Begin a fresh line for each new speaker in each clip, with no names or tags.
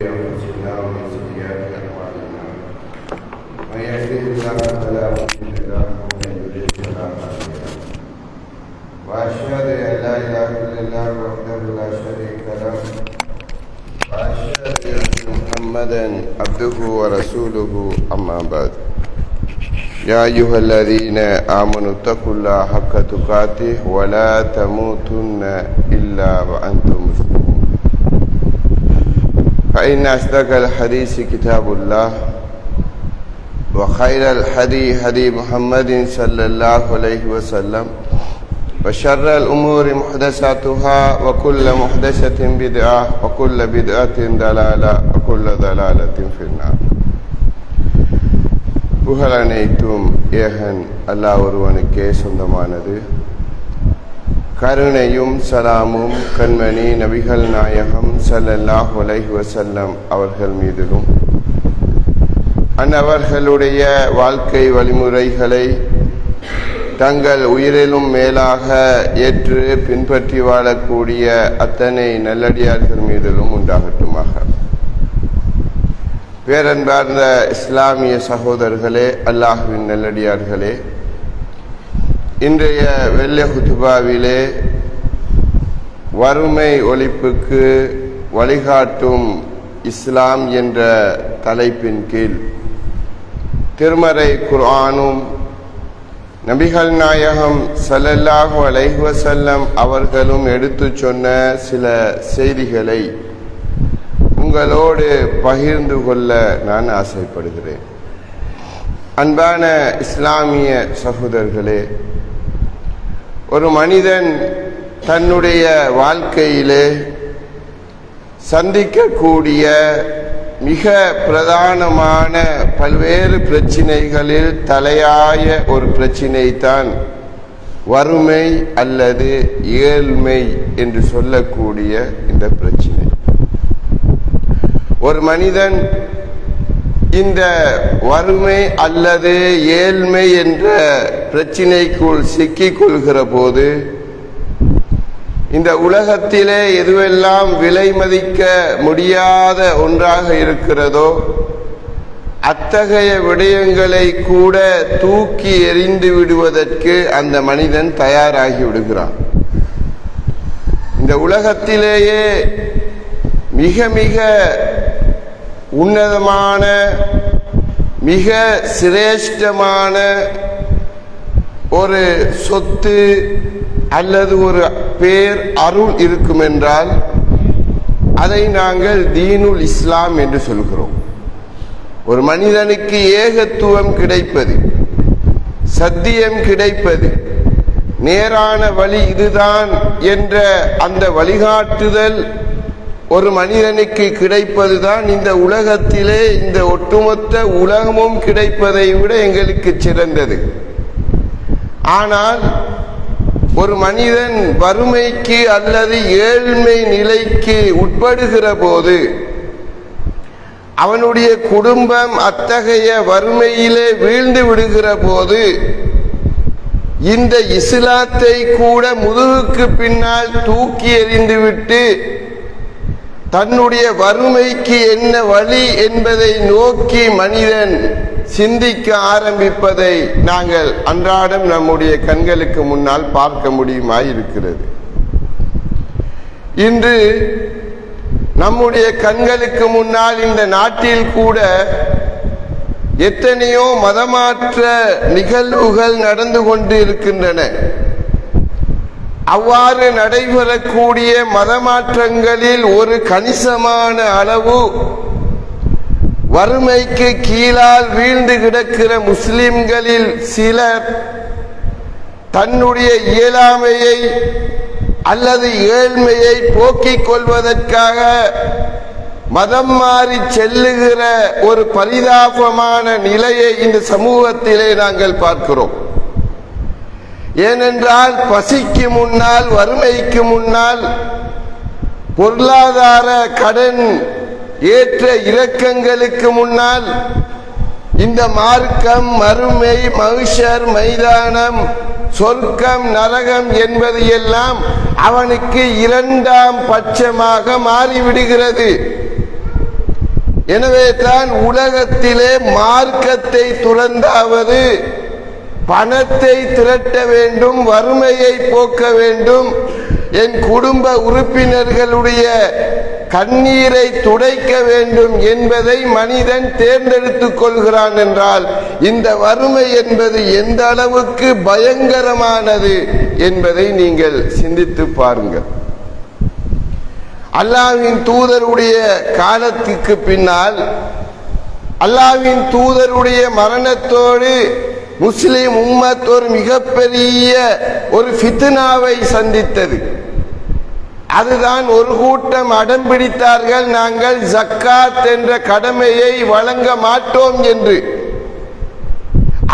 أنفسنا ومن سيئات أعمالنا من يهده الله فلا مضل له ومن يضلل فلا هادي له وأشهد أن لا إله إلا الله وحده لا شريك له وأشهد أن محمدا عبده ورسوله أما بعد يا أيها الذين آمنوا اتقوا الله حق تقاته ولا تموتن إلا وأنتم مسلمون فإن أصدق الحديث كتاب الله وخير الهدي هدي محمد صلى الله عليه وسلم وشر الأمور محدثاتها وكل محدثة بدعة وكل بدعة ضلالة وكل ضلالة في النار. புகழ் அனைத்தும் ஏகன் அல்லாஹ் ஒருவனுக்கே சொந்தமானது. கருணையும் சலாமும் கண்மணி நபிகள் நாயகம் ஸல்லல்லாஹு அலைஹி வஸல்லம் அவர்கள் மீதிலும் அன்னவர்களுடைய வாழ்க்கை வழிமுறைகளை தங்கள் உயிரிலும் மேலாக ஏற்று பின்பற்றி வாழக்கூடிய அத்தனை நல்லடியார்கள் மீதிலும் உண்டாகட்டுமாக. பேரன்பார்ந்த இஸ்லாமிய சகோதரர்களே, அல்லாஹ்வின் நல்லடியார்களே, இன்றைய வெள்ளை குத்துபாவிலே வறுமை ஒழிப்புக்கு வழிகாட்டும் இஸ்லாம் என்ற தலைப்பின் கீழ் திருமறை குர்ஆனும் நபிகள் நாயகம் ஸல்லல்லாஹு அலைஹி வஸல்லம் அவர்களும் எடுத்து சொன்ன சில செய்திகளை உங்களோடு பகிர்ந்து கொள்ள நான் ஆசைப்படுகிறேன். அன்பான இஸ்லாமிய சகோதரர்களே, ஒரு மனிதன் தன்னுடைய வாழ்க்கையிலே சந்திக்கக்கூடிய மிக பிரதானமான பல்வேறு பிரச்சினைகளில் தலையாய ஒரு பிரச்சினை தான் வறுமை அல்லது ஏழ்மை என்று சொல்லக்கூடிய இந்த பிரச்சினை. ஒரு மனிதன் இந்த வறுமை அல்லது ஏழ்மை என்ற பிரச்சினைக்குள் சிக்கிக் கொள்கிற போது இந்த உலகத்திலே எதுவெல்லாம் விலை மதிக்க முடியாத ஒன்றாக இருக்கிறதோ அத்தகைய விடயங்களை கூட தூக்கி எறிந்து விடுவதற்கு அந்த மனிதன் தயாராகி விடுகிறான். இந்த உலகத்திலேயே மிக மிக உன்னதமான மிக சிரேஷ்டமான ஒரு சொத்து அல்லது ஒரு பேர் அருள் இருக்கும் என்றால் அதை நாங்கள் தீனுல் இஸ்லாம் என்று சொல்கிறோம். ஒரு மனிதனுக்கு ஏகத்துவம் கிடைப்பது, சத்தியம் கிடைப்பது, நேரான வழி இதுதான் என்ற அந்த வழிகாட்டுதல் ஒரு மனிதனுக்கு கிடைப்பதுதான் இந்த உலகத்திலே இந்த ஒட்டுமொத்த உலகமும் கிடைப்பதை விட எங்களுக்கு சிறந்தது. ஆனால் ஒரு மனிதன் வறுமைக்கு அல்லது ஏழ்மை நிலைக்கு உட்படுகிற போது அவனுடைய குடும்பம் அத்தகைய வறுமையிலே வீழ்ந்து விடுகிற போது இந்த இஸ்லாத்தை கூட முதுகுக்கு பின்னால் தூக்கி எறிந்துவிட்டு தன்னுடைய வறுமைக்கு என்ன வழி என்பதை நோக்கி மனிதன் சிந்திக்க ஆரம்பிப்பதை நாங்கள் அன்றாடம் நம்முடைய கண்களுக்கு முன்னால் பார்க்க முடியுமாய் இருக்கிறது. இன்று நம்முடைய கண்களுக்கு முன்னால் இந்த நாட்டில் கூட எத்தனையோ மதமாற்ற நிகழ்வுகள் நடந்து கொண்டு இருக்கின்றன. அவ்வாறு நடைபெறக்கூடிய மதமாற்றங்களில் ஒரு கணிசமான அளவு வறுமைக்கு கீழால் வீழ்ந்து கிடக்கிற முஸ்லிம்களில் சிலர் தன்னுடைய இயலாமையை அல்லது ஏழ்மையை போக்கிக் கொள்வதற்காக மதம் மாறி செல்லுகிற ஒரு பரிதாபமான நிலையை இந்த சமூகத்திலே நாங்கள் பார்க்கிறோம். ஏனென்றால் பசிக்கு முன்னால், வறுமைக்கு முன்னால், பொருளாதார கடன் ஏற்ற இரக்கங்களுக்கு முன்னால் இந்த மார்க்கம், மறுமை, மஹ்ஷர் மைதானம், சொர்க்கம், நரகம் என்பது எல்லாம் அவனுக்கு இரண்டாம் பட்சமாக மாறிவிடுகிறது. எனவே தான் உலகத்திலே மார்க்கத்தை துறந்தாவது பணத்தை திரட்ட வேண்டும், வறுமையை போக்க வேண்டும், என் குடும்ப உறுப்பினர்களுடைய கண்ணீரை துடைக்க வேண்டும் என்பதை மனிதன் தேர்ந்தெடுத்துக் கொள்கிறான் என்றால் இந்த வறுமை என்பது எந்த அளவுக்கு பயங்கரமானது என்பதை நீங்கள் சிந்தித்து பாருங்கள். அல்லாஹ்வின் தூதருடைய காலத்துக்கு பின்னால் அல்லாஹ்வின் தூதருடைய மரணத்தோடு முஸ்லிம் உம்மத் ஒரு மிகப்பெரிய ஒரு ஃபித்னாவை சந்தித்தது. அதுதான் ஒரு கூட்டம் அடம் பிடித்தார்கள், நாங்கள் ஜக்காத் என்ற கடமையை வழங்க மாட்டோம் என்று.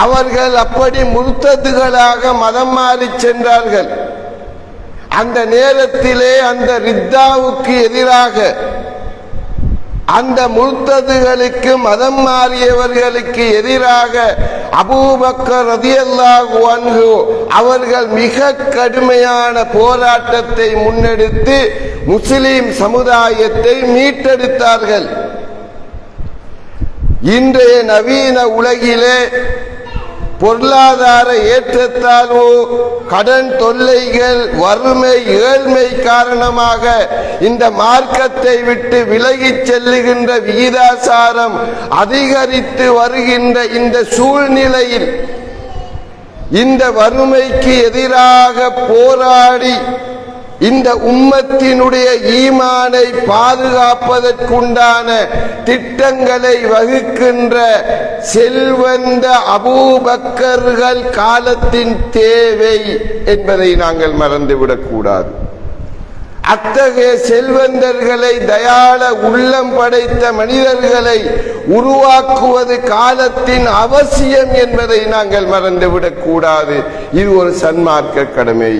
அவர்கள் அப்படி முர்த்ததுகளாக மதம் மாறி சென்றார்கள். அந்த நேரத்திலே அந்த ரித்தாவுக்கு எதிராக, அந்த முர்த்ததுகளுக்கு மதம் மாறியவர்களுக்கு எதிராக அபூபக்கர் ரலியல்லாஹு அன்ஹு அவர்கள் மிக கடுமையான போராட்டத்தை முன்னெடுத்து முஸ்லிம் சமுதாயத்தை மீட்டெடுத்தார்கள். இன்றைய நவீன உலகிலே பொருளாதார ஏற்றத்தாழ்வு, கடன் தொல்லைகள், வறுமை, ஏழ்மை காரணமாக இந்த மார்க்கத்தை விட்டு விலகிச் செல்லுகின்ற விகிதாசாரம் அதிகரித்து வருகின்ற இந்த சூழ்நிலையில் இந்த வறுமைக்கு எதிராக போராடி இந்த உம்மத்தினுடைய ஈமானை பாதுகாப்பதற்குண்டான திட்டங்களை வகுக்கின்ற செல்வந்த அபூபக்கர்கள் காலத்தின் தேவை என்பதை நாங்கள் மறந்துவிடக் கூடாது. அத்தகைய செல்வந்தர்களை, தயாள உள்ளம் படைத்த மனிதர்களை உருவாக்குவது காலத்தின் அவசியம் என்பதை நாங்கள் மறந்துவிடக் கூடாது. இது ஒரு சன்மார்க்க கடமை.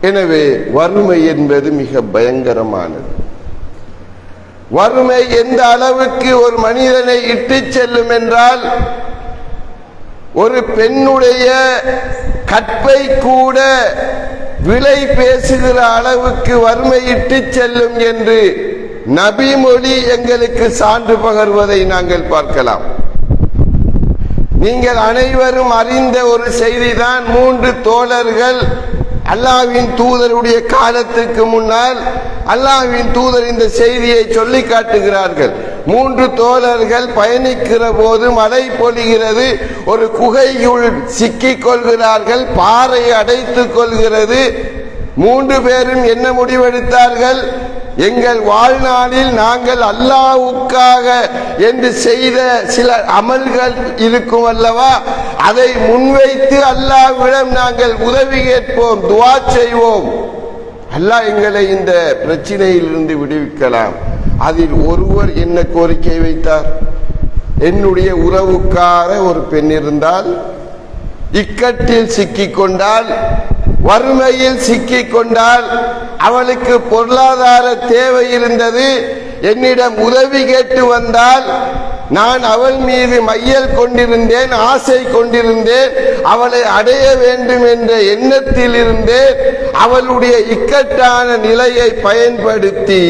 எனவே வறுமை என்பது மிக பயங்கரமானது. வறுமை எந்த அளவுக்கு ஒரு மனிதனை இட்டு செல்லும் என்றால், ஒரு பெண்ணுடைய கற்பை கூட விலை பேசுகிற அளவுக்கு வறுமை இட்டு செல்லும் என்று நபிமொழி எங்களுக்கு சான்று பகர்வதை நாங்கள் பார்க்கலாம். நீங்கள் அனைவரும் அறிந்த ஒரு செய்திதான். 3 தோழர்கள் அல்லாஹ்வின் தூதருடைய காலத்துக்கு முன்னால் அல்லாஹ்வின் தூதர் இந்த செய்தியை சொல்லி காட்டுகிறார்கள். 3 தோழர்கள் பயணிக்கிற போது மழை பொழிகிறது, ஒரு குகையுள் சிக்கிக் கொள்கிறார்கள், பாறை அடைத்துக் கொள்கிறது. 3 பேரும் என்ன முடிவெடுத்தார்கள்? எங்கள் வாழ்நாளில் நாங்கள் அல்லாஹ்வுக்காக என்று செய்த சில அமல்கள் இருக்கும் அல்லவா, அதை முன்வைத்து அல்லாஹ்விடம் நாங்கள் உதவி கேட்போம், துஆ செய்வோம், அல்லாஹ் எங்களை இந்த பிரச்சனையில் இருந்து விடுவிக்கலாம். அதில் ஒருவர் என்ன கோரிக்கை வைத்தார்? என்னுடைய உறவுக்கார ஒரு பெண் இருந்தால், இக்கட்டில் சிக்கிக் கொண்டால், வறுமையில் சிக்கிக் கொண்டால், அவளுக்கு பொருளாதார தேவை இருந்தது, என்னிடம் உதவி கேட்டு வந்தால், நான் அவள் மீது மையல் கொண்டிருந்தேன், ஆசை கொண்டிருந்தேன், அவளை அடைய வேண்டும் என்ற எண்ணத்தில் இருந்தேன். அவளுடைய இக்கட்டான நிலையை பயன்படுத்தி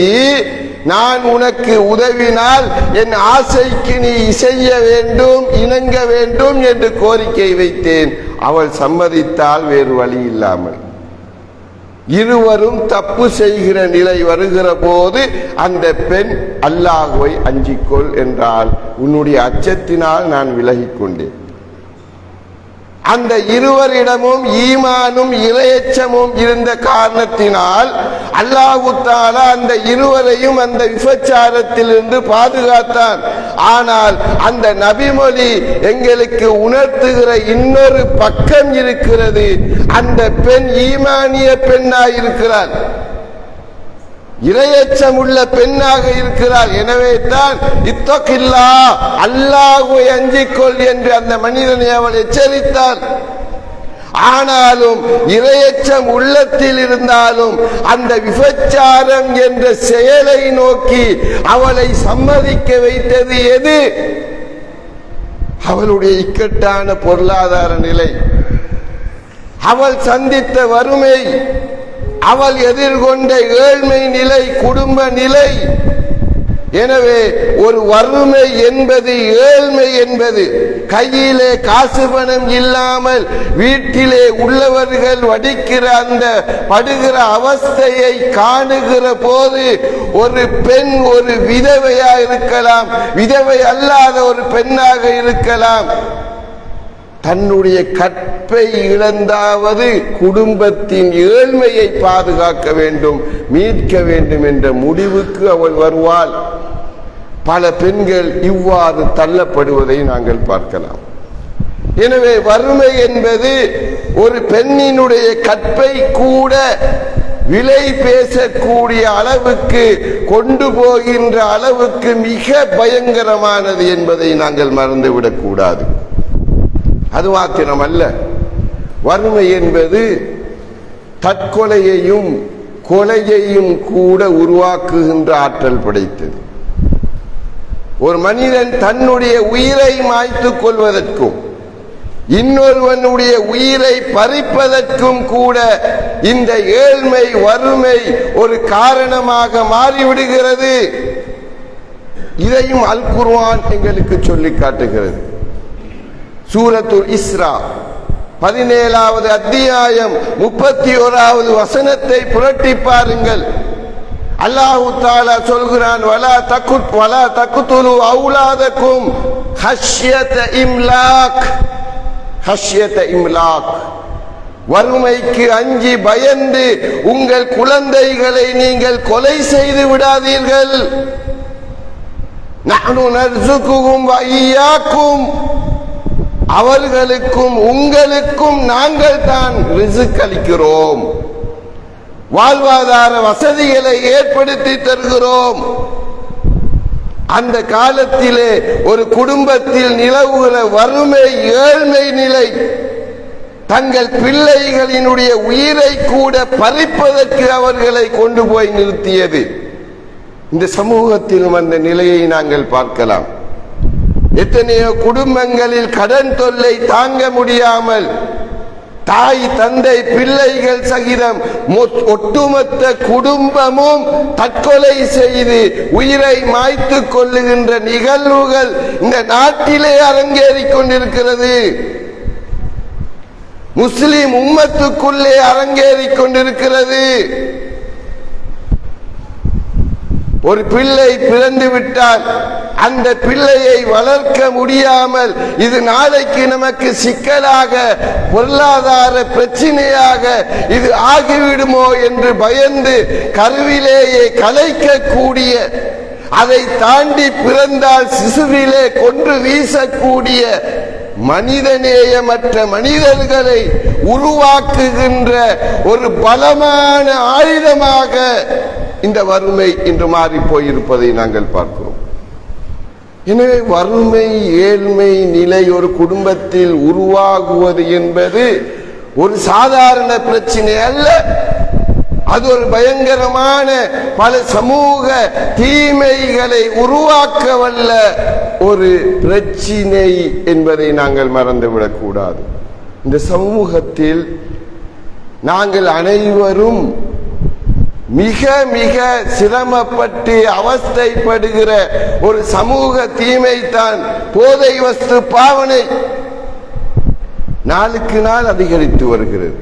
நான் உனக்கு உதவினால் என் ஆசைக்கு நீ இசைய வேண்டும், இணங்க வேண்டும் என்று கோரிக்கை வைத்தேன். அவள் சம்மதித்தால் வேறு வழி இல்லாமல். இருவரும் தப்பு செய்கிற நிலை வருகிற போது அந்த பெண் அல்லாஹ்வை அஞ்சிக்கொள் என்றால், உன்னுடைய அச்சத்தினால் நான் விலகிக் கொண்டேன். அந்த இருவரிடமும் ஈமானும் இறையச்சமும் இருந்த காரணத்தினால் அல்லாஹ் தஆலா அந்த இருவரையும் அந்த விபச்சாரத்திலிருந்து பாதுகாத்தான். ஆனால் அந்த நபிமொழி எங்களுக்கு உணர்த்துகிற இன்னொரு பக்கம் இருக்கிறது. அந்த பெண் ஈமானிய பெண்ணாய் இருக்கிறார், இறையச்சம் உள்ள பெண்ணாக இருக்கிறார். எனவே தான் இத்தகில்லா, அல்லாஹ்வை அஞ்சிக்கொள் என்று அந்த மனிதனை அவள் எச்சரித்தாள். ஆனாலும் இறையச்சம் உள்ளத்தில் இருந்தாலும் அந்த விபச்சாரம் என்ற செயலை நோக்கி அவளை சம்மதிக்க வைத்தது எது? அவளுடைய இக்கட்டான பொருளாதார நிலை, அவள் சந்தித்த வறுமை, அவள் எதிர்கொண்ட ஏழ்மை நிலை, குடும்ப நிலை. எனவே ஒரு வறுமை என்பது, ஏழ்மை என்பது, கையிலே காசு பணம் இல்லாமல் வீட்டிலே உள்ளவர்கள் வடிக்கிற அந்த படுகிற அவஸ்தையை காணுகிற போது ஒரு பெண் ஒரு விதவையா இருக்கலாம், விதவை அல்லாத ஒரு பெண்ணாக இருக்கலாம், தன்னுடைய கற்பை இழந்தாவது குடும்பத்தின் ஏழ்மையை பாதுகாக்க வேண்டும், மீட்க வேண்டும் என்ற முடிவுக்கு அவள் வருவாள். பல பெண்கள் இவ்வாறு தள்ளப்படுவதை நாங்கள் பார்க்கலாம். எனவே வறுமை என்பது ஒரு பெண்ணினுடைய கற்பை கூட விலை பேசக்கூடிய அளவுக்கு கொண்டு போகின்ற அளவுக்கு மிக பயங்கரமானது என்பதை நாங்கள் மறந்துவிடக் கூடாது. அது மாத்திரமல்ல, வறுமை என்பது தற்கொலையையும் கொலையையும் கூட உருவாக்குகின்ற ஆற்றல் படைத்தது. ஒரு மனிதன் தன்னுடைய உயிரை மாய்த்துக் கொள்வதற்கும் இன்னொருவனுடைய உயிரை பறிப்பதற்கும் கூட இந்த ஏழ்மை வறுமை ஒரு காரணமாக மாறிவிடுகிறது. இதையும் அல் குர்ஆன் எங்களுக்கு சொல்லி காட்டுகிறது. சூரத்துல் இஸ்ரா 17வது அத்தியாயம் 31வது வசனத்தை புரட்டி பாருங்கள். அல்லாஹு தஆலா சொல்கிறான், வலா தக்துலு அவுலாதக்கும் ஹஷ்யத இம்லாக், வறுமைக்கு அஞ்சி பயந்து உங்கள் குழந்தைகளை நீங்கள் கொலை செய்து விடாதீர்கள். நஹ்னு நர்சுகுஹும் வ இய்யாக்கும், அவர்களுக்கும் உங்களுக்கும் நாங்கள் தான் ரிஸ்க் அளிக்கிறோம், வாழ்வாதார வசதிகளை ஏற்படுத்தி தருகிறோம். அந்த காலத்திலே ஒரு குடும்பத்தில் நிலவுகிற வறுமை ஏழ்மை நிலை தங்கள் பிள்ளைகளினுடைய உயிரை கூட பறிப்பதற்கு அவர்களை கொண்டு போய் நிறுத்தியது. இந்த சமூகத்தில் வந்த நிலையை நாங்கள் பார்க்கலாம். எத்தனையோ குடும்பங்களில் கடன் தொல்லை தாங்க முடியாமல் தாய் தந்தை பிள்ளைகள் சகிதம் ஒட்டுமொத்த குடும்பமும் தற்கொலை செய்து உயிரை மாய்த்து கொள்ளுகின்ற நிகழ்வுகள் இந்த நாட்டிலே அரங்கேறிக் கொண்டிருக்கிறது. முஸ்லிம் உம்மத்துக்குள்ளே அரங்கேறிக் கொண்டிருக்கிறது. ஒரு பிள்ளை பிறந்து விட்டால் அந்த பிள்ளையை வளர்க்க முடியாமல் இது நாளைக்கு நமக்கு சிக்கலாக, பொருளாதார பிரச்சனையாக இது ஆகிவிடுமோ என்று பயந்து கருவிலேயே கலைக்கக்கூடிய, அதை தாண்டி பிறந்தால் சிசுவிலே கொன்று வீசக்கூடிய மனிதநேயமற்ற மனிதர்களை உருவாக்குகின்ற ஒரு பலமான ஆயுதமாக இந்த வறுமை இன்று மாறி போயிருப்பதை நாங்கள் பார்க்கிறோம். எனவே வறுமை ஏழ்மை நிலை ஒரு குடும்பத்தில் உருவாகுவது என்பது ஒரு சாதாரண பிரச்சனை அல்ல. அது ஒரு பயங்கரமான பல சமூக தீமைகளை உருவாக்க வல்ல ஒரு பிரச்சினை என்பதை நாங்கள் மறந்துவிடக் கூடாது. இந்த சமூகத்தில் நாங்கள் அனைவரும் மிக மிக சிரமப்பட்டு அவஸ்தைப்படுகிற ஒரு சமூக தீமை தான் போதை வஸ்து பாவனை. நாளுக்கு நாள் அதிகரித்து வருகிறது.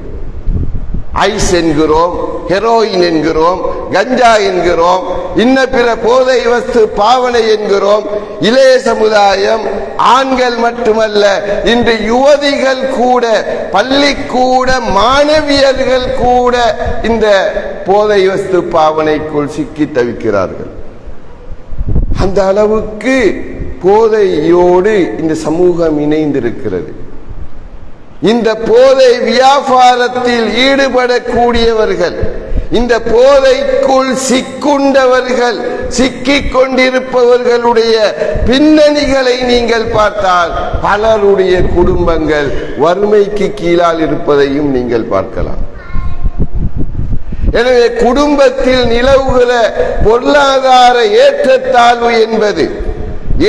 ஐஸ் என்கிறோம், ஹெரோயின் என்கிறோம், கஞ்சா என்கிறோம், இன்ன பிற போதை வஸ்து பாவனை என்கிறோம். இளைய சமுதாயம், ஆண்கள் மட்டுமல்ல, இன்று யுவதிகள் கூட, பள்ளிக்கூட மாணவியர்கள் கூட இந்த போதை வஸ்து பாவனைக்குள் சிக்கி தவிக்கிறார்கள். அந்த அளவுக்கு போதையோடு இந்த சமூகம் இணைந்திருக்கிறது. இந்த போதை வியாபாரத்தில் ஈடுபடக்கூடியவர்கள், இந்த போதைக்குள் சிக்குண்டவர்கள், சிக்கிக் கொண்டிருப்பவர்களுடைய பின்னணிகளை நீங்கள் பார்த்தால் பலருடைய குடும்பங்கள் வறுமைக்கு கீழால் இருப்பதையும் நீங்கள் பார்க்கலாம். எனவே குடும்பத்தில் நிலவுகிற பொருளாதார ஏற்றத்தாழ்வு என்பது,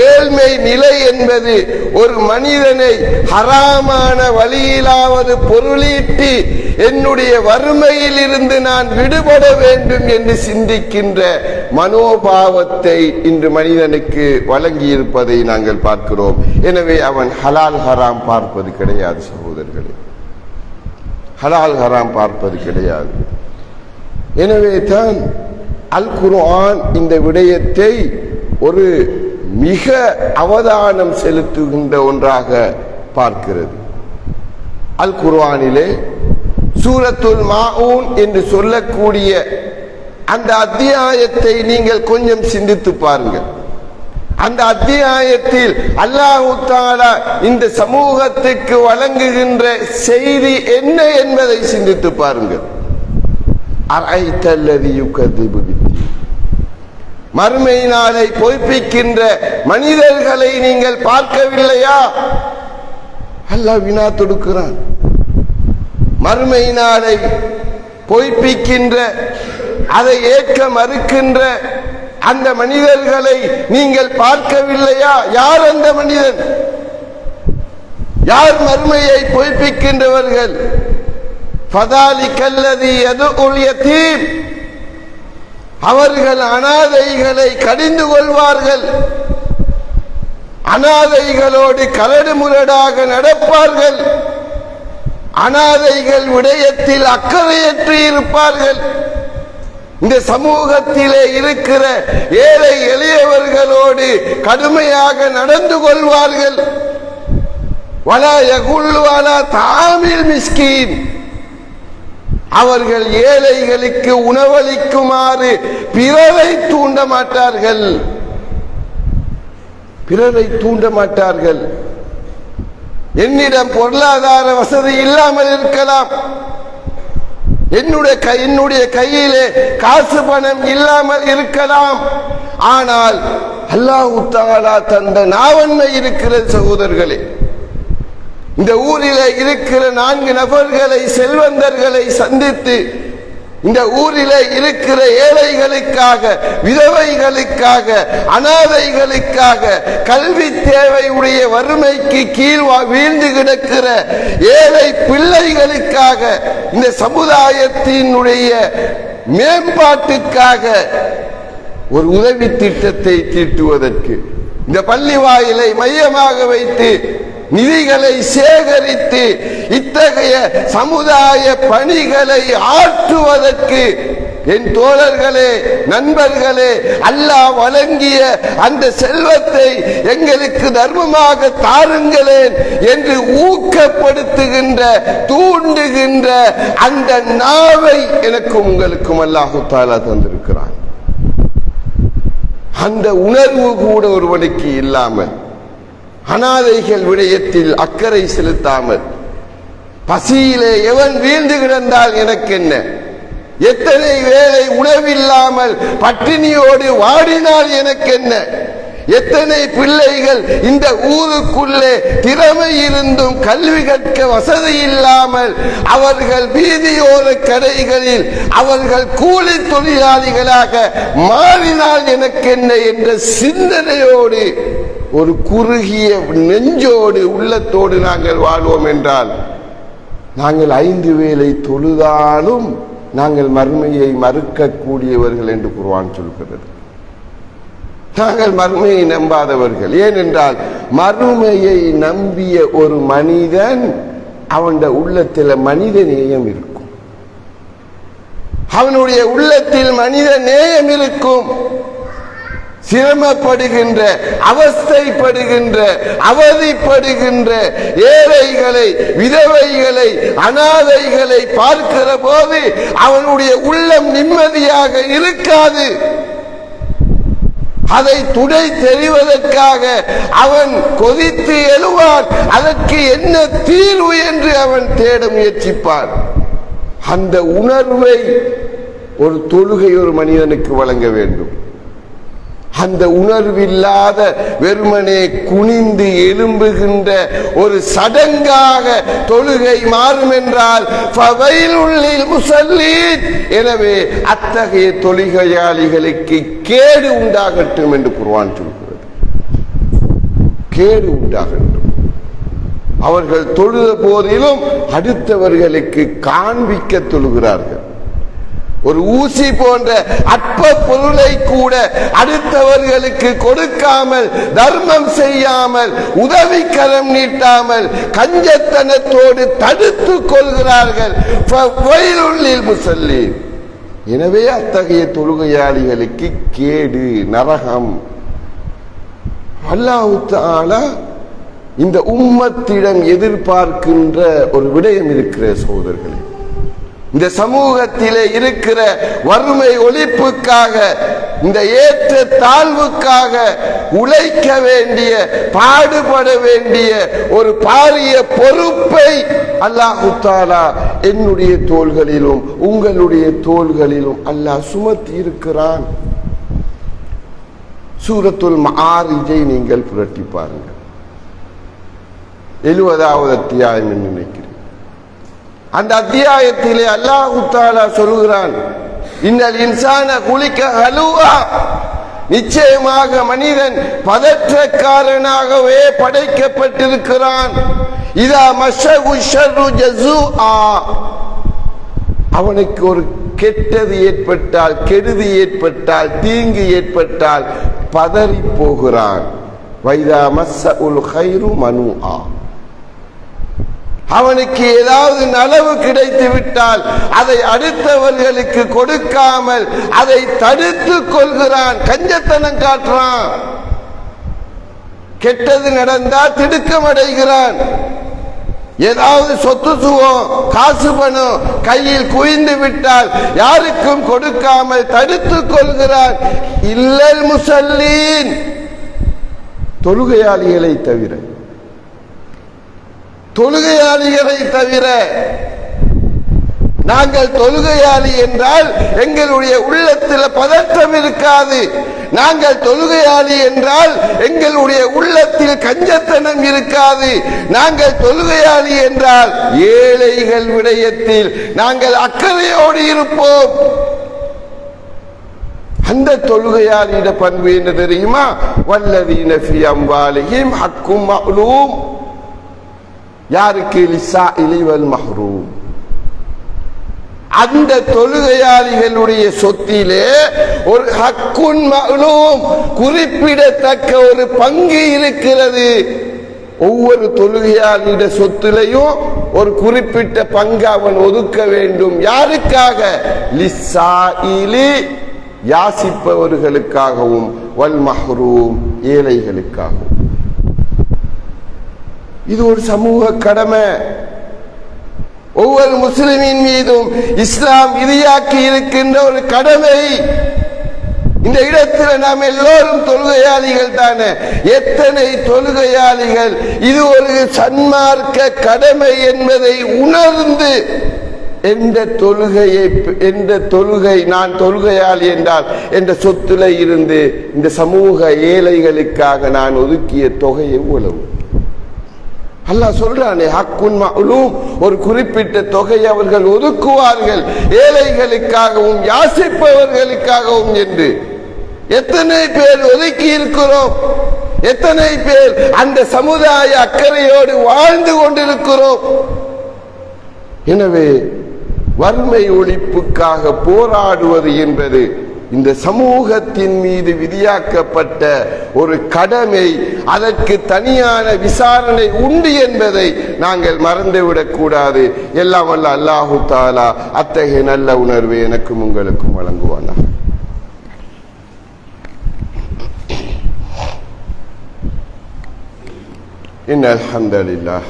ஏழ்மை நிலை என்பது ஒரு மனிதனை ஹராமான வழியிலாவது பொருளீட்டி என்னுடைய வறுமையில் இருந்து நான் விடுபட வேண்டும் என்று சிந்திக்கின்ற மனோபாவத்தை இன்று மனிதனுக்கு வழங்கி இருப்பதை நாங்கள் பார்க்கிறோம். எனவே அவன் ஹலால் ஹராம் பார்ப்பது கிடையாது சகோதரர்களே, ஹலால் ஹராம் பார்ப்பது கிடையாது. எனவே தான் அல் குர்ஆன் இந்த விடயத்தை ஒரு மிக அவதானம் செலுத்துகின்ற ஒன்றாக பார்க்கிறது. அல் குர்ஆனிலே சூரத்துல் மாஊன் என்று சொல்லக்கூடிய அந்த அத்தியாயத்தை நீங்கள் கொஞ்சம் சிந்தித்து பாருங்கள். அந்த அத்தியாயத்தில் அல்லாஹ் தஆலா இந்த சமூகத்துக்கு வழங்குகின்ற செய்தி என்ன என்பதை சிந்தித்து பாருங்கள். அரைத்தல்லதி யுகதிபு பித்தீன், மறுமை நாளை பொய்ப்பிக்கின்ற மனிதர்களை நீங்கள் பார்க்கவில்லையா? அல்லாஹ் வினா தொடுக்கிறான். மறுமை நாளை பொய்ப்பிக்கின்ற, அதை ஏற்க மறுக்கின்ற அந்த மனிதர்களை நீங்கள் பார்க்கவில்லையா? யார் அந்த மனிதன்? யார் மறுமையை பொய்ப்பிக்கின்றவர்கள்? ஃபதாலிகல்லதி யதுல் யதீம், அவர்கள் அனாதைகளை கடிந்து கொள்வார்கள், அனாதைகளோடு கரடு முரடாக நடப்பார்கள், அனாதைகள் விடயத்தில் அக்கறையற்று இருப்பார்கள், இந்த சமூகத்திலே இருக்கிற ஏழை எளியவர்களோடு கடுமையாக நடந்து கொள்வார்கள். வலா யகுல்லு அலா தாமில் மிஸ்கீன், அவர்கள் ஏழைகளுக்கு உணவளிக்குமாறு பிறரை தூண்ட மாட்டார்கள், பிறரை தூண்ட மாட்டார்கள். என்னிடம் பொருளாதார வசதி இல்லாமல் இருக்கலாம், என்னுடைய கையிலே காசு பணம் இல்லாமல் இருக்கலாம், ஆனால் அல்லாஹ் தஆலா தந்த நாவன்மை இருக்கிறது சகோதரர்களே. இந்த ஊரிலே இருக்கிற 4 நபர்களை, செல்வந்தர்களை சந்தித்து இந்த ஊரிலே இருக்கிற ஏழைகளுக்காக, விதவைகளுக்காக, அனாதைகளுக்காக, கல்வி தேவையுடைய வறுமைக்கு கீழ் வீழ்ந்து கிடக்கிற ஏழை பிள்ளைகளுக்காக, இந்த சமுதாயத்தினுடைய மேம்பாட்டுக்காக ஒரு உதவி திட்டத்தை தீட்டுவதற்கு, இந்த பள்ளி வாயிலை மையமாக வைத்து நிதிகளை சேகரித்து இத்தகைய சமுதாய பணிகளை ஆற்றுவதற்கு என் தோழர்களே, நண்பர்களே, அல்லாஹ் வழங்கிய அந்த செல்வத்தை எங்களுக்கு தர்மமாக தாருங்களேன் என்று ஊக்கப்படுத்துகின்ற, தூண்டுகின்ற அந்த நாவை எனக்கும் உங்களுக்கும் அல்லாஹ் தஆலா தந்திருக்கிறான். அந்த உணர்வு கூட ஒருவனுக்கு இல்லாமல், அனாதைகள் விடயத்தில் அக்கறை செலுத்தாமல், பசியிலே எவன் வீழ்ந்து கிடந்தால் எனக்கு என்ன, எத்தனை வேளை உணவில்லாமல் பட்டினியோடு வாடினால் எனக்கு என்ன, எத்தனை பிள்ளைகள் இந்த ஊருக்குள்ளே திறமை இருந்தும் கல்வி கற்க வசதி இல்லாமல் அவர்கள் வீதியோர கடைகளில் அவர்கள் கூலி தொழிலாளிகளாக மாறினால் எனக்கு என்ன என்ற சிந்தனையோடு, ஒரு குறுகிய நெஞ்சோடு, உள்ளத்தோடு நாங்கள் வாழ்வோம் என்றால், நாங்கள் 5 வேளை தொழுதாலும் நாங்கள் மறுமையை மறுக்கக்கூடியவர்கள் என்று குர்ஆன் சொல்கிறது. நாங்கள் மறுமையை நம்பாதவர்கள். ஏனென்றால் மறுமையை நம்பிய ஒரு மனிதன், அவனுடைய உள்ளத்தில் மனித நேயம் இருக்கும், அவனுடைய உள்ளத்தில் மனித நேயம் இருக்கும். சிரமப்படுகின்ற, அவஸ்தைப்படுகின்ற, அவதிப்படுகின்ற ஏழைகளை, விதவைகளை, அனாதைகளை பார்க்கிற போது அவனுடைய உள்ளம் நிம்மதியாக இருக்காது. அதை துடை தெரிவதற்காக அவன் கொதித்து எழுவான். அதற்கு என்ன தீர்வு என்று அவன் தேட முயற்சிப்பான். அந்த உணர்வை ஒரு தொழுகை ஒரு மனிதனுக்கு வழங்க வேண்டும். அந்த உணர்வில்லாத வெறுமனே குனிந்து எழும்புகின்ற ஒரு சடங்காக தொழுகை மாறும் என்றால் ஃபவைலுல் முஸல்லீன், எனவே அத்தகைய தொழுகையாளிகளுக்கு கேடு உண்டாகட்டும் என்று குர்ஆன் சொல்கிறது. கேடு உண்டாகட்டும். அவர்கள் தொழுத போதிலும் அடுத்தவர்களுக்கு காண்பிக்க தொழுகிறார்கள். ஒரு ஊசி போன்ற அற்ப பொருளை கூட அடுத்தவர்களுக்கு கொடுக்காமல், தர்மம் செய்யாமல், உதவிக்கரம் நீட்டாமல் கஞ்சத்தனத்தோடு தடுத்துக் கொள்கிறார்கள். முஸல்லீன். எனவே அத்தகைய தொழுகையாளிகளுக்கு கேடு, நரகம். அல்லாஹ் தஆலா இந்த உம்மத்திடம் எதிர்பார்க்கின்ற ஒரு விடயம் இருக்கிற சகோதரர்களே, இந்த சமூகத்திலே இருக்கிற வறுமை ஒழிப்புக்காக, இந்த ஏற்ற தாழ்வுக்காக உழைக்க வேண்டிய, பாடுபட வேண்டிய ஒரு பாரிய பொறுப்பை அல்லாஹ் தஆலா என்னுடைய தோள்களிலும் உங்களுடைய தோள்களிலும் அல்லாஹ் சுமத்தி இருக்கிறான். சூரத்துல் மஆரிஜை நீங்கள் புரட்டி பாருங்கள். 70வது அத்தியாயம் என்று நினைக்கிறேன். அந்த அத்தியாயத்திலே அல்லாஹ் தஆலா சொல்கிறான், இன்னல் இன்சான குலிக ஹலூஆ, நிச்சயமாக மனிதன் பதற்றக்காரனாகவே படைக்கப்பட்டிருக்கிறான். இதா மஸ்ஸஹு ஷர்ரு ஜஸூஆ, அவனுக்கு ஒரு கெட்டது ஏற்பட்டால், கெடுதி ஏற்பட்டால், தீங்கு ஏற்பட்டால் பதறி போகிறான். வைதா மஸ்ஸஹுல் கைரு மனூஆ, அவனுக்கு ஏதாவது நலவு கிடைத்து விட்டால் அதை அடுத்தவர்களுக்கு கொடுக்காமல் அதை தடுத்துக் கொள்கிறான், கஞ்சத்தனம் காட்டுறான். கெட்டது நடந்தால் திடுக்கம் அடைகிறான். ஏதாவது சொத்து சுகம், காசு பணம் கையில் குவிந்து விட்டால் யாருக்கும் கொடுக்காமல் தடுத்துக் கொள்கிறான். இல்லல் முஸல்லீன், தொழுகையாளிகளை தவிர, தொழுகையாளிகளை தவிர. நாங்கள் தொழுகையாளி என்றால் எங்களுடைய உள்ளத்தில் பதற்றம் இருக்காது. நாங்கள் தொழுகையாளி என்றால் எங்களுடைய உள்ளத்தில் கஞ்சத்தனம் இருக்காது. நாங்கள் தொழுகையாளி என்றால் ஏழைகள் விடயத்தில் நாங்கள் அக்கறையோடு இருப்போம். அந்த தொழுகையாளியிட பண்பு என்ன தெரியுமா? வல்லதீன ஃபீ அம்வாலிஹிம் ஹக்கும் மஅலூம், யாருக்கு? லிஸ்ஸாயிலி வல் மஹ்ரூம். அந்த தொழுகையாளிகளுடைய சொத்திலே ஒரு ஹக்குன் மஅலூம், குறிப்பிடத்தக்க ஒரு பங்கு இருக்கிறது. ஒவ்வொரு தொழுகையாளிட சொத்திலையும் ஒரு குறிப்பிட்ட பங்கு அவன் ஒதுக்க வேண்டும். யாருக்காக? லிஸ்ஸாயிலி, யாசிப்பவர்களுக்காகவும், வல் மஹ்ரூம், ஏழைகளுக்காகவும். இது ஒரு சமூக கடமை. ஒவ்வொரு முஸ்லிமின் மீதும் இஸ்லாம் விதியாக்கி இருக்கின்ற ஒரு கடமை. இந்த இடத்தில் நாம் எல்லோரும் தொழுகையாளிகள் தானே. எத்தனை தொழுகையாளிகள் இது ஒரு சன்மார்க்க கடமை என்பதை உணர்ந்து எந்த தொழுகை நான் தொழுகையாளி என்றால் என்ற சொத்துல இருந்து இந்த சமூக ஏழைகளுக்காக நான் ஒதுக்கிய தொகை எவ்வளவு? அல்லாஹ் சொல்றானே, ஹக்குன் மஅலூம், ஒரு குறிப்பிட்ட தொகை அவர்கள் ஒதுக்குவார்கள் ஏழைகளுக்காகவும் யாசிப்பவர்களுக்காகவும் என்று. எத்தனை பேர் ஒதுக்கி இருக்கிறோம்? எத்தனை பேர் அந்த சமுதாய அக்கறையோடு வாழ்ந்து கொண்டிருக்கிறோம்? எனவே வறுமை ஒழிப்புக்காக போராடுவது என்பது இந்த சமூகத்தின் மீது விதியாக்கப்பட்ட ஒரு கடமை. அதற்கு தனியான விசாரணை உண்டு என்பதை நாங்கள் மறந்துவிடக் கூடாது. எல்லாம் வல்ல அல்லாஹு தஆலா அத்தகைய நல்ல உணர்வை எனக்கும் உங்களுக்கும் வழங்குவானாக. இன்னல் ஹம்தலில்லாஹ்.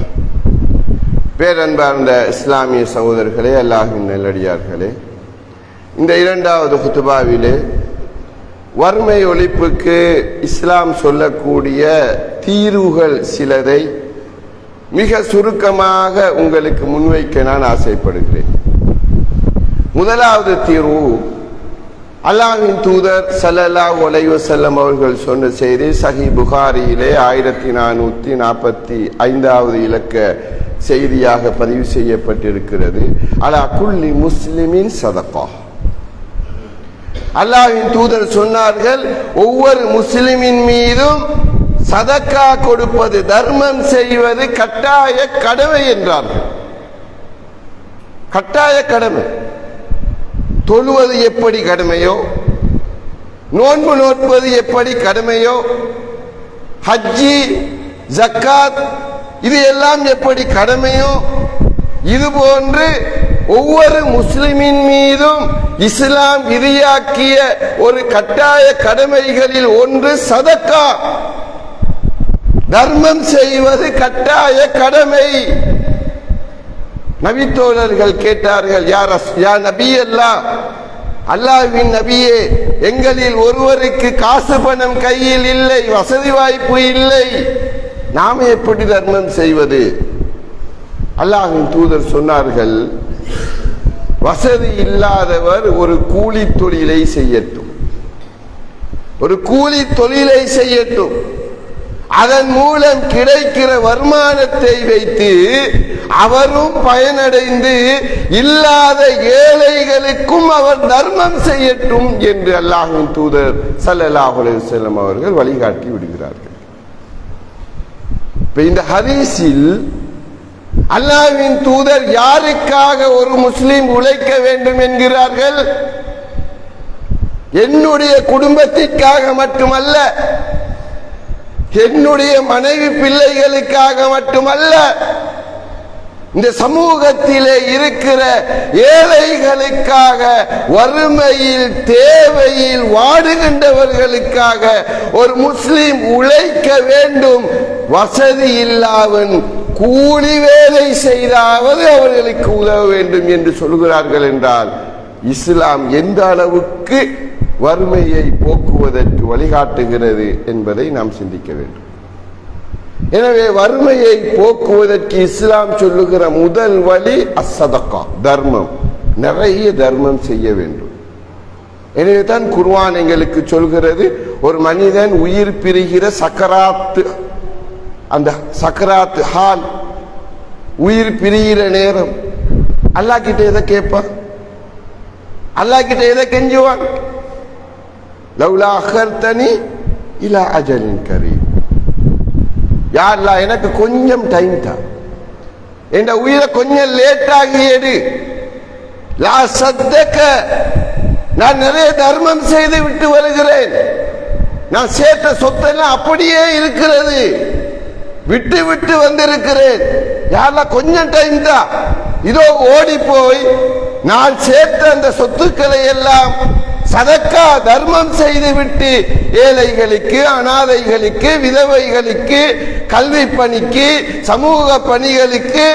பேரன்பார்ந்த இஸ்லாமிய சகோதரர்களே, அல்லாஹ்வின் நல்லடியார்களே, இந்த இரண்டாவது குத்துபாவிலே வறுமை ஒழிப்புக்கு இஸ்லாம் சொல்லக்கூடிய தீர்வுகள் சிலதை மிக சுருக்கமாக உங்களுக்கு முன்வைக்க நான் ஆசைப்படுகிறேன். முதலாவது தீர்வு, அல்லாஹ்வின் தூதர் ஸல்லல்லாஹு அலைஹி வஸல்லம் அவர்கள் சொன்ன செய்தி சஹீஹ் புகாரியிலே 1445வது இலக்க செய்தியாக பதிவு செய்யப்பட்டிருக்கிறது. அலா குல்லி முஸ்லிமின் சதகா. அல்லாஹ்வின் தூதர் சொன்னார்கள், ஒவ்வொரு முஸ்லிமின் மீதும் சதக்கா கொடுப்பது, தர்மம் செய்வது கட்டாய கடமை என்றார்கள். கட்டாய கடமை. தொழுவது எப்படி கடமையோ, நோன்பு நோட்பது எப்படி கடமையோ, ஹஜ்ஜி, ஜக்காத் இது எல்லாம் எப்படி கடமையோ, இது போன்று ஒவ்வொரு முஸ்லிமின் மீதும் இஸ்லாம் விதியாக்கிய ஒரு கட்டாய கடமைகளில் ஒன்று சதக்கா, தர்மம் செய்வது கட்டாய கடமை. நபித்தோழர்கள் கேட்டார்கள், யா நபி அல்லாஹ், அல்லாஹ்வின் நபியே, எங்களில் ஒருவருக்கு காசு பணம் கையில் இல்லை, வசதி வாய்ப்பு இல்லை, நாம் எப்படி தர்மம் செய்வது? அல்லாஹ்வின் தூதர் சொன்னார்கள், வசதி இல்லாதவர் ஒரு கூலி தொழிலை செய்யட்டும், ஒரு கூலி தொழிலை செய்யட்டும். அதன் மூலம் கிடைக்கிற வருமானத்தை வைத்து அவரும் பயனடைந்து இல்லாத ஏழைகளுக்கும் அவர் தர்மம் செய்யட்டும் என்று அல்லாஹ்வின் தூதர் ஸல்லல்லாஹு அலைஹி வஸல்லம் அவர்கள் வழிகாட்டி விடுகிறார்கள். இந்த ஹதீஸில் அல்லாஹ்வின் தூதர் யாருக்காக ஒரு முஸ்லிம் உழைக்க வேண்டும் என்கிறார்கள்? என்னுடைய குடும்பத்திற்காக மட்டுமல்ல, என்னுடைய மனைவி பிள்ளைகளுக்காக மட்டுமல்ல, இந்த சமூகத்திலே இருக்கிற ஏழைகளுக்காக, வறுமையில் தேவையில் வாடுகின்றவர்களுக்காக ஒரு முஸ்லிம் உழைக்க வேண்டும். வசதி இல்லாமல் கூலி வேலை செய்தாவது அவர்களுக்கு உதவ வேண்டும் என்று சொல்கிறார்கள் என்றால் இஸ்லாம் எந்த அளவுக்கு வறுமையை போக்குவதற்கு வழிகாட்டுகிறது என்பதை நாம் சிந்திக்க வேண்டும். எனவே வறுமையை போக்குவதற்கு இஸ்லாம் சொல்லுகிற முதல் வழி அஸ்ஸதகா, தர்மம். நிறைய தர்மம் செய்ய வேண்டும். எனவே தான் குர்ஆன் எங்களுக்கு சொல்கிறது, ஒரு மனிதன் உயிர் பிரிகிற சக்கராத்து, அந்த சக்கராத்து ஹால், உயிர் பிரிகிற நேரம் அல்லாஹ் கிட்ட எதை கேட்பான்? அல்லாஹ் கிட்ட எதை கெஞ்சுவான்? லவ்லா அഖர்தனி இலா அஜலின் கரீம், யா அல்லாஹ் எனக்கு கொஞ்சம் டைம் தான், என் உயிரை கொஞ்சம் லேட்டாகி எடு. லா சத்தக, நான் நிறைய தர்மம் செய்து விட்டு வருகிறேன், நான் சேர்த்த சொத்தெல்லாம் அப்படியே இருக்கிறது, விட்டு விட்டு வந்திருக்கிறேன், யா அல்லாஹ் கொஞ்சம் டைம் தான், இதோ ஓடி போய் நான் சேர்த்த அந்த சொத்துக்களை எல்லாம் சதக்கா தர்மம் செய்து விட்டு ஏழைகளுக்கு, அனாதைகளுக்கு, விதவைகளுக்கு, கல்வி பணிக்கு, சமூக பணிகளுக்கு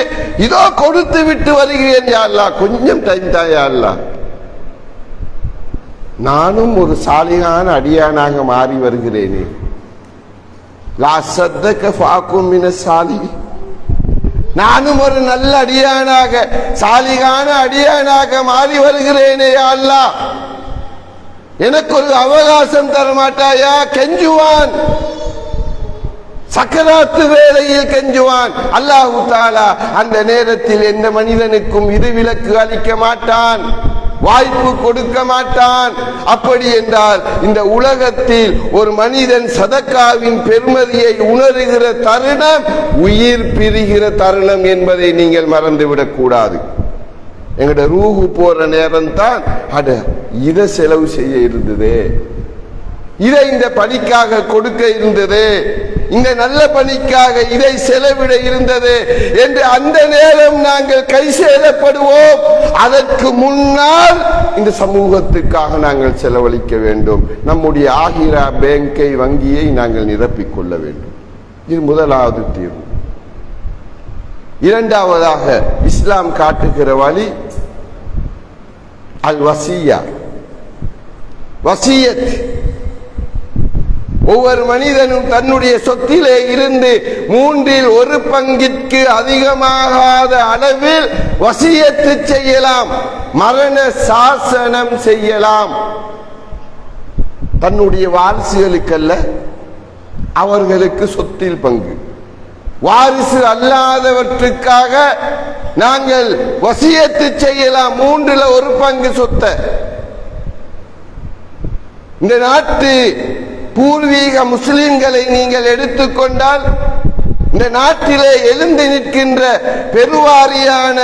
இதோ கொடுத்து விட்டு வருகிறேன், யா அல்லாஹ் கொஞ்சம் டைம் தான் யா அல்லாஹ். நானும் ஒரு சாலிகான அடியானாக மாறி வருகிறேனே. லா சத்தக ஃபாக்கும் மினஸ் சாலிஹீன், நானும் ஒரு நல்ல அடியானாக, சாலிகான அடியானாக மாறி வருகிறேனே யா அல்லாஹ், எனக்கு ஒரு அவகாசம் தர மாட்டாயா? கெஞ்சுவான், சக்கராத்து வேளையில் கெஞ்சுவான். அல்லாஹ் தஆலா அந்த நேரத்தில் எந்த மனிதனுக்கும் இது விலக்கு அளிக்க மாட்டான், வாய்ப்பு கொடுக்க மாட்டான். அப்படி என்றால் இந்த உலகத்தில் ஒரு மனிதன் சதக்காவின் பெருமதியை உணர்கிற தருணம் உயிர் பிரிகிற தருணம் என்பதை நீங்கள் மறந்துவிடக் கூடாது. எங்கட ரூஹு போற நேரம் தான், அட இதை செலவு செய்ய இருந்தது, இதை இந்த பணிக்காக கொடுக்க இருந்தது, இந்த நல்ல பணிக்காக இதை செலவிட இருந்தது என்று அந்த நேரம் நாங்கள் கை சேதப்படுவோம். அதற்கு முன்னால் இந்த சமூகத்துக்காக நாங்கள் செலவழிக்க வேண்டும். நம்முடைய ஆகிரா பேங்கை, வங்கியை நாங்கள் நிரப்பிக் கொள்ள வேண்டும். இது முதலாவது தீர்வு. இரண்டாவதாக இஸ்லாம் காட்டுகிற வழி அல் வசியா, வசியத். ஒவ்வொரு மனிதனும் தன்னுடைய சொத்திலே இருந்து 1/3 அதிகமாகாத அளவில் வசியத்து செய்யலாம், மரண சாசனம் செய்யலாம். தன்னுடைய வாரிசுகளுக்கல்ல, அவர்களுக்கு சொத்தில் பங்கு. வாரிசு அல்லாதவற்றுக்காக நாங்கள் வசியத்து செய்யலாம் 1/3 சொத்தை. இந்த நாட்டு பூர்வீக முஸ்லிம்களை நீங்கள் எடுத்துக்கொண்டால் இந்த நாட்டிலே எழுந்து நிற்கின்ற பெருவாரியான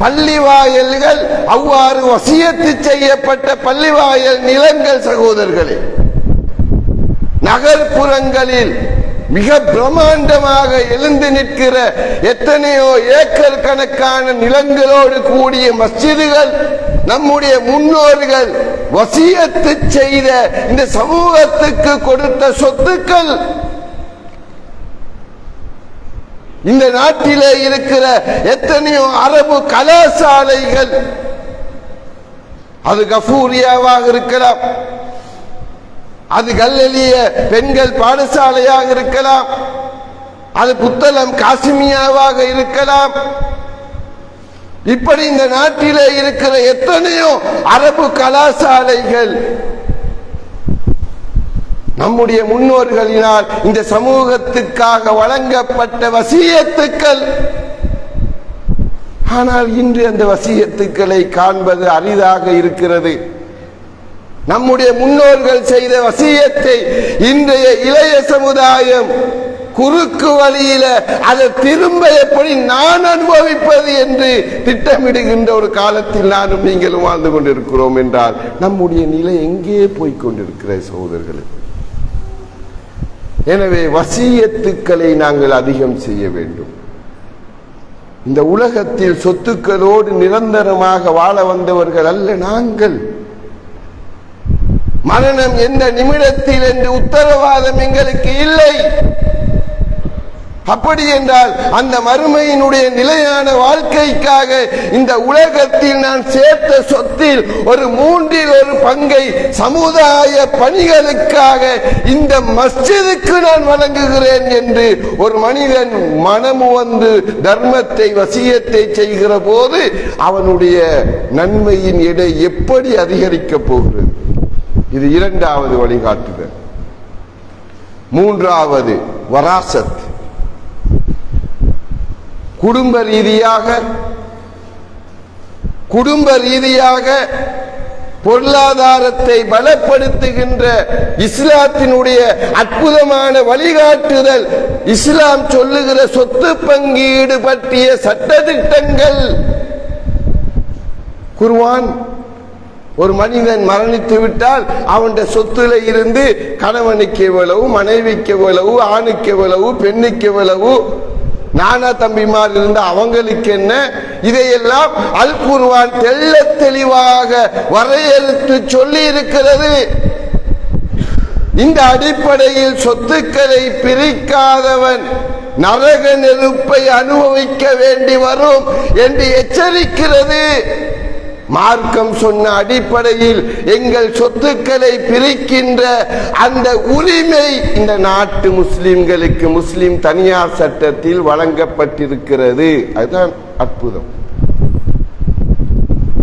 பள்ளிவாயல்கள் அவ்வாறு வசியத்து செய்யப்பட்ட பள்ளிவாயல் நிலங்கள் சகோதரர்களே. நகர்ப்புறங்களில் மிக பிரம்மாண்டமாக எழுந்து நிற்கிற எத்தனையோ ஏக்கர் கணக்கான நிலங்களோடு கூடிய மஸ்ஜிதுகள் நம்முடைய முன்னோர்கள் வசியத்து செய்த இந்த சமூகத்துக்கு கொடுத்த சொத்துக்கள். இந்த நாட்டிலே இருக்கிற எத்தனையோ அரபு கலாசாலைகள், அது கஃபூரியாவாக இருக்கலாம், அது கல்லெலிய பெண்கள் பாடசாலையாக இருக்கலாம், அது புத்தளம் காசிமியாவாக இருக்கலாம். இப்படி இந்த நாட்டிலே இருக்கிற எத்தனையோ அரபு கலாசாலைகள் நம்முடைய முன்னோர்களினால் இந்த சமூகத்துக்காக வழங்கப்பட்ட வசியத்துக்கள். ஆனால் இன்று அந்த வசியத்துக்களை காண்பது அரிதாக இருக்கிறது. நம்முடைய முன்னோர்கள் செய்த வசியத்தை இன்றைய இளைய சமுதாயம் குறுக்கு வழியில அதை திரும்ப எப்படி நான் அனுபவிப்பது என்று திட்டமிடுகின்ற ஒரு காலத்தில் நானும் நீங்களும் வாழ்ந்து கொண்டிருக்கிறோம் என்றால் நம்முடைய நிலை எங்கே போய்கொண்டிருக்கிற சகோதரர்களே. எனவே வசியத்துக்களை நாங்கள் அதிகம் செய்ய வேண்டும். இந்த உலகத்தில் சொத்துக்களோடு நிரந்தரமாக வாழ வந்தவர்கள் அல்ல நாங்கள். மரணம் எந்த நிமிடத்தில் என்று உத்தரவாதம் எங்களுக்கு இல்லை. அப்படி என்றால் அந்த மறுமையினுடைய நிலையான வாழ்க்கைக்காக இந்த உலகத்தில் நான் சேர்த்த சொத்தில் ஒரு 1/3 சமுதாய பணிகளுக்காக இந்த மஸ்ஜிதுக்கு நான் வழங்குகிறேன் என்று ஒரு மனிதன் மனமு வந்து தர்மத்தை வசியத்தை செய்கிற போது அவனுடைய நன்மையின் எடை எப்படி அதிகரிக்கப் போகிறது? இது இரண்டாவது வழிகாட்டுதல். மூன்றாவது வராசத். குடும்ப ரீதியாக பொருளாதாரத்தை பலப்படுத்துகின்ற இஸ்லாத்தினுடைய அற்புதமான வழிகாட்டுதல். இஸ்லாம் சொல்லுகிற சொத்து பங்கீடு பற்றிய சட்டதிட்டங்கள். குர்ஆன் ஒரு மனிதன் மரணித்து விட்டால் அவனுடைய சொத்துல இருந்து கணவனுக்கு எவ்வளவு, மனைவிக்கு எவ்வளவு, ஆணுக்கு எவ்வளவு, பெண்ணுக்கு எவ்வளவு, நானா தம்பிமார் இருந்த அவங்களுக்கு என்ன, இதையெல்லாம் அல் குர்ஆன் தெள்ள தெளிவாக வரையறுத்து சொல்லி இருக்கிறது. இந்த அடிப்படையில் சொத்துக்களை பிரிக்காதவன் நரக நெருப்பை அனுபவிக்க வேண்டி வரும் என்று எச்சரிக்கிறது. மார்க்கம் சொன்ன அடிப்படையில் எங்கள் சொத்துக்களை பிரிக்கின்ற அந்த உரிமை இந்த நாட்டு முஸ்லிம்களுக்கு முஸ்லிம் தனியார் சட்டத்தில் வழங்கப்பட்டிருக்கிறது. அதுதான் அற்புதம்.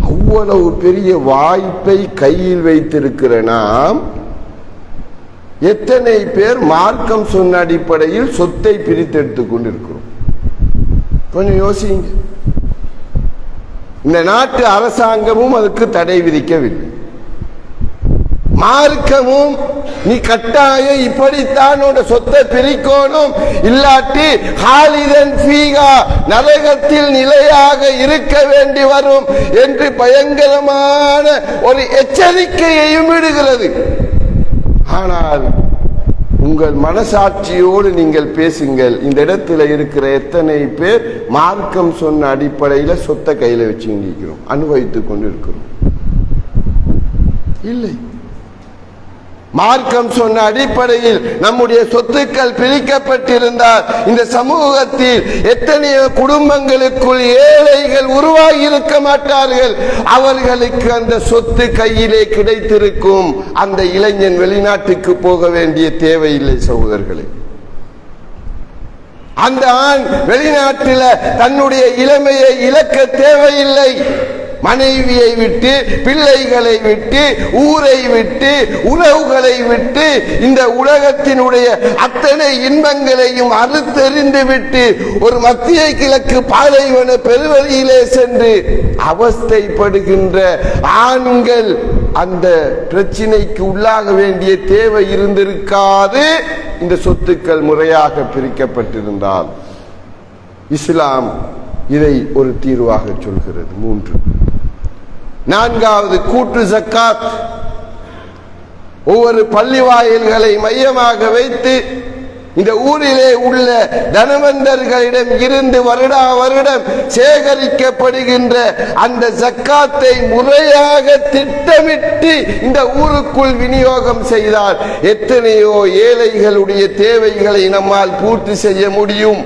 அவ்வளவு பெரிய வாய்ப்பை கையில் வைத்திருக்கிற நாம் எத்தனை பேர் மார்க்கம் சொன்ன அடிப்படையில் சொத்தை பிரித்தெடுத்துக் கொண்டிருக்கிறோம்? கொஞ்சம் யோசிங்க. இந்த நாட்டு அரசாங்கமும் அதுக்கு தடை விதிக்கவில்லை. மார்க்கமும் நீ கட்டாயம் இப்படித்தான் சொத்தை பிரிக்கணும், இல்லாட்டி ஹாலிதன் ஃபீஹா நரகத்தில் நிலையாக இருக்க வேண்டி வரும் என்று பயங்கரமான ஒரு எச்சரிக்கையையும் விடுகிறது. ஆனால் உங்கள் மனசாட்சியோடு நீங்கள் பேசுங்கள். இந்த இடத்துல இருக்கிற எத்தனை பேர் மார்க்கம் சொன்ன அடிப்படையில் சொத்தை கையில வச்சு நிற்கிறோம், அனுபவித்துக் கொண்டிருக்கிறோம்? இல்லை. மார்க்கம் சொன்ன அடிப்படையில் நம்முடைய சொத்துக்கள் பிரிக்கப்பட்டிருந்தால் இந்த சமூகத்தில் எத்தனையோ குடும்பங்களுக்குள் ஏழைகள் உருவாகி இருக்க மாட்டார்கள். அவர்களுக்கு அந்த சொத்து கையிலே கிடைத்திருக்கும். அந்த இளைஞன் வெளிநாட்டுக்கு போக வேண்டிய தேவையில்லை சகோதரர்களே. அந்த ஆண் வெளிநாட்டில் தன்னுடைய இளமையை இழக்க தேவையில்லை. மனைவியை விட்டு, பிள்ளைகளை விட்டு, ஊரை விட்டு, உறவுகளை விட்டு, இந்த உலகத்தினுடைய அத்தனை இன்பங்களையும் அறுத்தெறிந்து விட்டு ஒரு மத்திய கிழக்கு பாலைவன பெருவழியிலே சென்று அவஸ்தைப்படுகின்ற ஆண்கள் அந்த பிரச்சினைக்கு உள்ளாக வேண்டிய தேவை இருந்திருக்காது. இந்த சொத்துக்கள் முறையாக பிரிக்கப்பட்டிருந்தால் இஸ்லாம் இதை ஒரு தீர்வாக சொல்கிறது. 3. 4வது கூட்டு ஜக்காத். ஒவ்வொரு பள்ளி வாயில்களை மையமாக வைத்து இந்த ஊரிலே உள்ள தனவந்தர்களிடம் இருந்து வருடா வருடம் சேகரிக்கப்படுகின்ற அந்த ஜக்காத்தை முறையாக திட்டமிட்டு இந்த ஊருக்குள் விநியோகம் செய்தால் எத்தனையோ ஏழைகளுடைய தேவைகளை நம்மால் பூர்த்தி செய்ய முடியும்.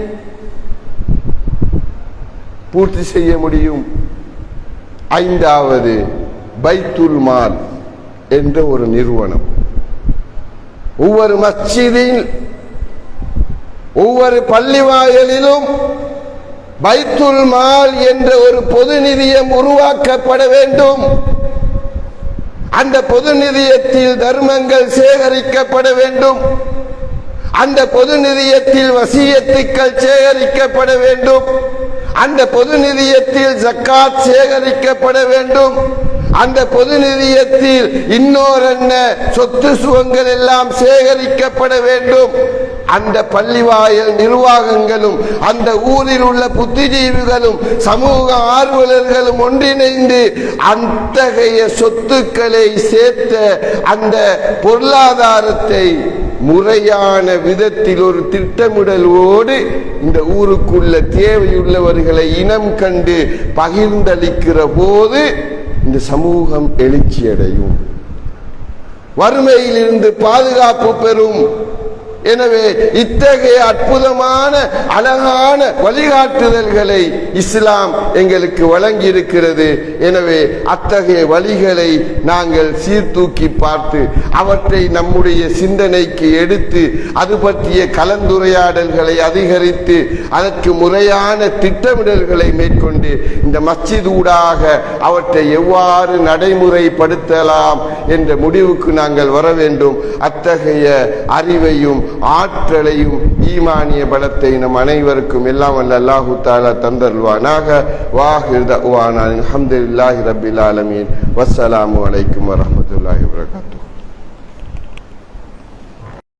5வது பைத்துல் மால் என்ற ஒரு நிறுவனம். ஒவ்வொரு மஸ்ஜிதில், ஒவ்வொரு பள்ளி வாயிலிலும் பைத்துல் மால் என்ற ஒரு பொது நிதியம் உருவாக்கப்பட வேண்டும். அந்த பொது நிதியத்தில் தர்மங்கள் சேகரிக்கப்பட வேண்டும். அந்த பொது நிதியத்தில் வசியத்துக்கள் சேகரிக்கப்பட வேண்டும். அந்த பொது நிதியத்தில் ஜக்காத் சேகரிக்கப்பட வேண்டும். அந்த பொது நிதியத்தில் இன்னொரு சொத்து சுகங்கள் எல்லாம் சேகரிக்கப்பட வேண்டும். அந்த பள்ளிவாயல் நிர்வாகங்களும் அந்த ஊரில் உள்ள புத்திஜீவிகளும் சமூக ஆர்வலர்களும் ஒன்றிணைந்து அத்தகைய சொத்துக்களை சேர்த்த அந்த பொருளாதாரத்தை முறையான விதத்தில் ஒரு திட்டமிடலோடு இந்த ஊருக்குள்ள தேவையுள்ளவர்களை இனம் கண்டு பகிர்ந்தளிக்கிற போது இந்த சமூகம் எழுச்சியடையும், வறுமையிலிருந்து பாதுகாப்பு பெறும். எனவே இத்தகைய அற்புதமான அழகான வழிகாட்டுதல்களை இஸ்லாம் எங்களுக்கு வழங்கி இருக்கிறது. எனவே அத்தகைய வழிகளை நாங்கள் சீர்தூக்கி பார்த்து அவற்றை நம்முடைய சிந்தனைக்கு எடுத்து அது பற்றிய கலந்துரையாடல்களை அதிகரித்து அதற்கு முறையான திட்டமிடல்களை மேற்கொண்டு இந்த மஸ்ஜித் ஊடாக அவற்றை எவ்வாறு நடைமுறைப்படுத்தலாம் என்ற முடிவுக்கு நாங்கள் வர வேண்டும். அத்தகைய அறிவையும் ஆற்றலையும் ஈமானிய பலத்தை நம் அனைவருக்கும் எல்லாம் வல்ல அல்லாஹு தஆலா தந்தருள்வானாக. வாஹிர் தஅவானா அல்ஹம்துலில்லாஹி ரப்பில் ஆலமீன். வஸ்ஸலாமு அலைக்கும் வரஹ்மத்துல்லாஹி வபரகாத்துஹு.